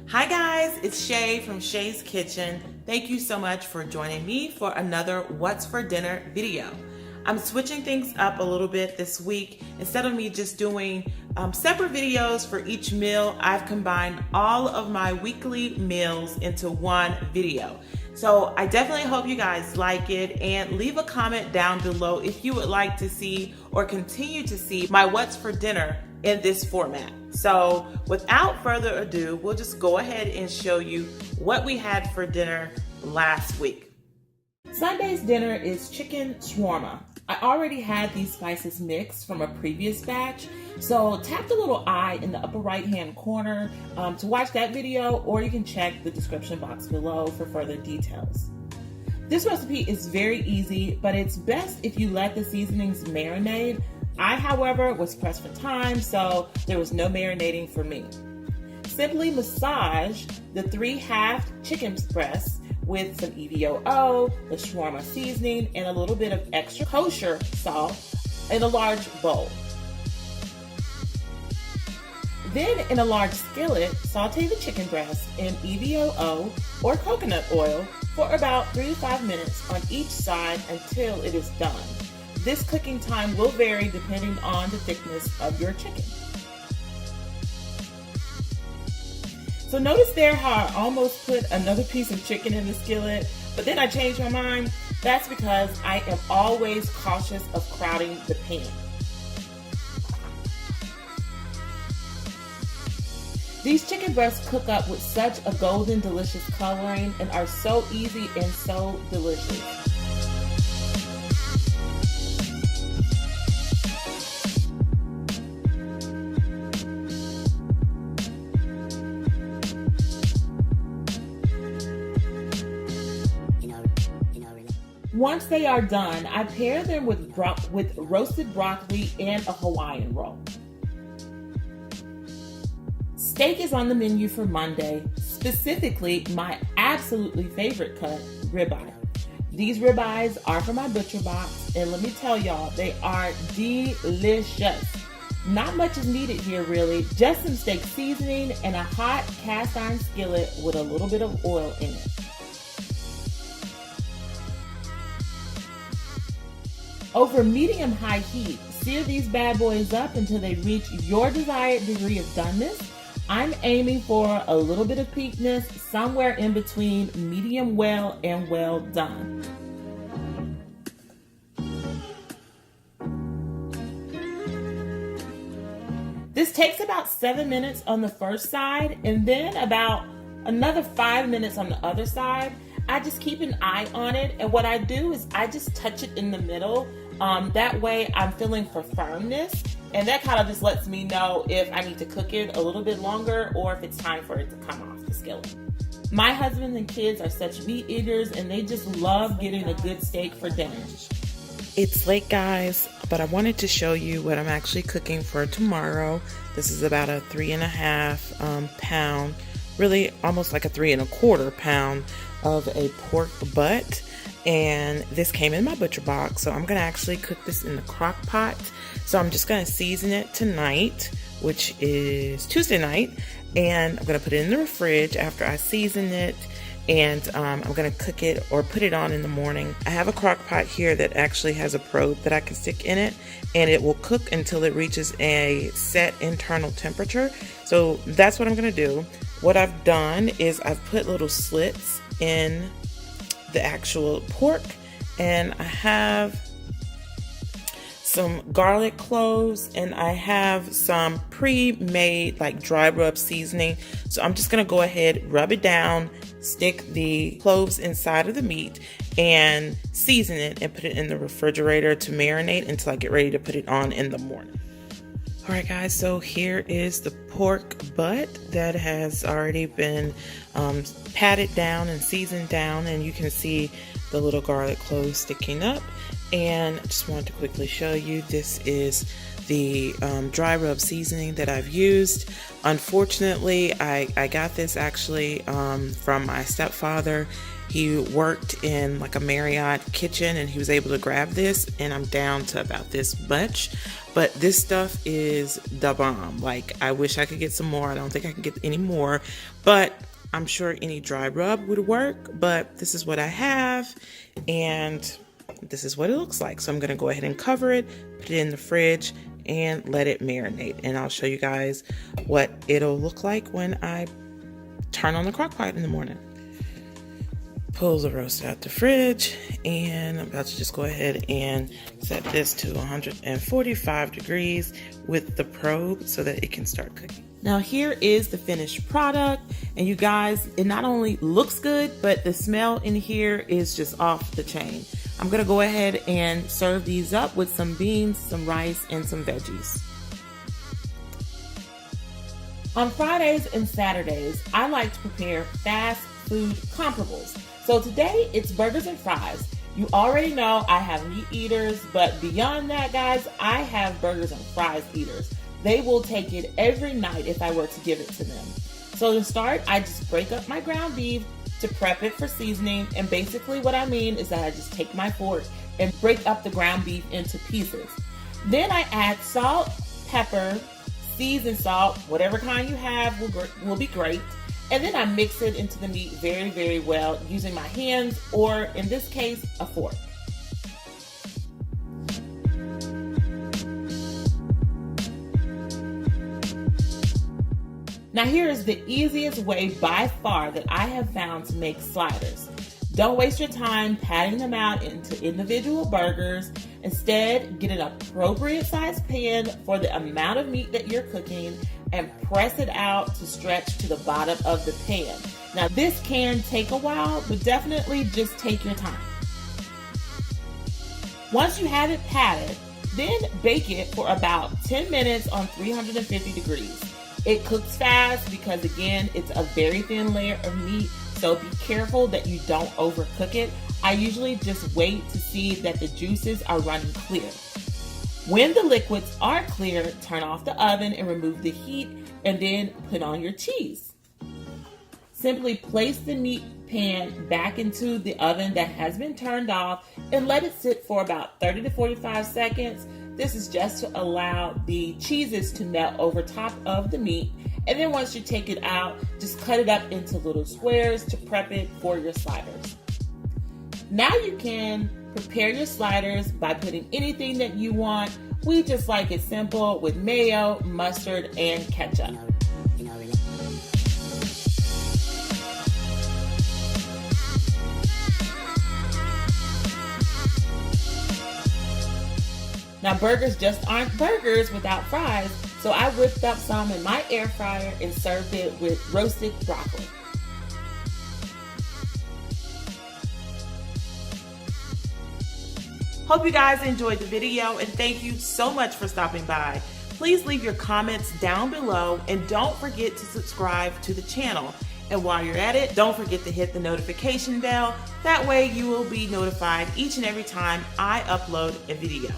Hi guys, it's Shay from Shay's Kitchen. Thank you so much for joining me for another What's for Dinner video. I'm switching things up a little bit this week. Instead of me just doing separate videos for each meal, I've combined all of my weekly meals into one video. So I definitely hope you guys like it, and leave a comment down below if you would like to see or continue to see my What's for Dinner in this format. So without further ado, we'll just go ahead and show you what we had for dinner last week. Sunday's dinner is chicken shawarma. I already had these spices mixed from a previous batch, so tap the little I in the upper right hand corner to watch that video, or you can check the description box below for further details. This recipe is very easy, but it's best if you let the seasonings marinate. I, however, was pressed for time, so there was no marinating for me. Simply massage the 3 halved chicken breasts with some EVOO, the shawarma seasoning, and a little bit of extra kosher salt in a large bowl. Then, in a large skillet, saute the chicken breast in EVOO or coconut oil for about 3 to 5 minutes on each side until it is done. This cooking time will vary depending on the thickness of your chicken. So notice there how I almost put another piece of chicken in the skillet, but then I changed my mind. That's because I am always cautious of crowding the pan. These chicken breasts cook up with such a golden, delicious coloring and are so easy and so delicious. Once they are done, I pair them with roasted broccoli and a Hawaiian roll. Steak is on the menu for Monday, specifically my absolutely favorite cut, ribeye. These ribeyes are from my butcher box, and let me tell y'all, they are delicious. Not much is needed here really, just some steak seasoning and a hot cast iron skillet with a little bit of oil in it. Over medium-high heat, sear these bad boys up until they reach your desired degree of doneness. I'm aiming for a little bit of peakness, somewhere in between medium well and well done. This takes about 7 minutes on the first side, and then about another 5 minutes on the other side. I just keep an eye on it, and what I do is I just touch it in the middle. That way I'm feeling for firmness, and that kind of just lets me know if I need to cook it a little bit longer or if it's time for it to come off the skillet. My husband and kids are such meat eaters, and they just love getting a good steak for dinner. It's late, guys, but I wanted to show you what I'm actually cooking for tomorrow. This is about a 3.5 pound, really almost like a 3.25 pound of a pork butt, and this came in my butcher box, so I'm gonna actually cook this in the crock pot. So I'm just gonna season it tonight, which is Tuesday night, and I'm gonna put it in the fridge after I season it, and I'm gonna cook it or put it on in the morning. I have a crock pot here that actually has a probe that I can stick in it, and it will cook until it reaches a set internal temperature. So that's what I'm gonna do. What I've done is I've put little slits in the actual pork, and I have some garlic cloves, and I have some pre-made like dry rub seasoning. So I'm just gonna go ahead, rub it down, stick the cloves inside of the meat, and season it and put it in the refrigerator to marinate until I get ready to put it on in the morning. All right, guys, so here is the pork butt that has already been patted down and seasoned down, and you can see the little garlic cloves sticking up. And I just wanted to quickly show you, this is the dry rub seasoning that I've used. Unfortunately, I got this actually from my stepfather. He worked in like a Marriott kitchen and he was able to grab this, and I'm down to about this much. But this stuff is the bomb. Like, I wish I could get some more. I don't think I can get any more, but I'm sure any dry rub would work. But this is what I have, and this is what it looks like. So I'm gonna go ahead and cover it, put it in the fridge, and let it marinate. And I'll show you guys what it'll look like when I turn on the crock pot in the morning. Pull the roast out the fridge, and I'm about to just go ahead and set this to 145 degrees with the probe so that it can start cooking. Now here is the finished product, and you guys, it not only looks good, but the smell in here is just off the chain. I'm gonna go ahead and serve these up with some beans, some rice, and some veggies. On Fridays and Saturdays, I like to prepare fast food comparables. So today it's burgers and fries. You already know I have meat eaters, but beyond that, guys, I have burgers and fries eaters. They will take it every night if I were to give it to them. So to start, I just break up my ground beef to prep it for seasoning. And basically what I mean is that I just take my fork and break up the ground beef into pieces. Then I add salt, pepper, seasoned salt, whatever kind you have will be great. And then I mix it into the meat very, very well using my hands, or in this case, a fork. Now here is the easiest way by far that I have found to make sliders. Don't waste your time patting them out into individual burgers. Instead, get an appropriate sized pan for the amount of meat that you're cooking and press it out to stretch to the bottom of the pan. Now this can take a while, but definitely just take your time. Once you have it patted, then bake it for about 10 minutes on 350 degrees. It cooks fast because, again, it's a very thin layer of meat, so be careful that you don't overcook it. I usually just wait to see that the juices are running clear. When the liquids are clear, turn off the oven and remove the heat, and then put on your cheese. Simply place the meat pan back into the oven that has been turned off and let it sit for about 30 to 45 seconds. This is just to allow the cheeses to melt over top of the meat. And then once you take it out, just cut it up into little squares to prep it for your sliders. Now you can prepare your sliders by putting anything that you want. We just like it simple with mayo, mustard, and ketchup. Now burgers just aren't burgers without fries, so I whipped up some in my air fryer and served it with roasted broccoli. Hope you guys enjoyed the video, and thank you so much for stopping by. Please leave your comments down below, and don't forget to subscribe to the channel. And while you're at it, don't forget to hit the notification bell. That way you will be notified each and every time I upload a video.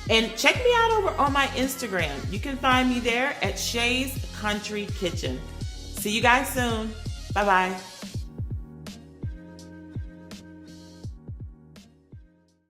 And check me out over on my Instagram. You can find me there at Shay's Country Kitchen. See you guys soon. Bye-bye.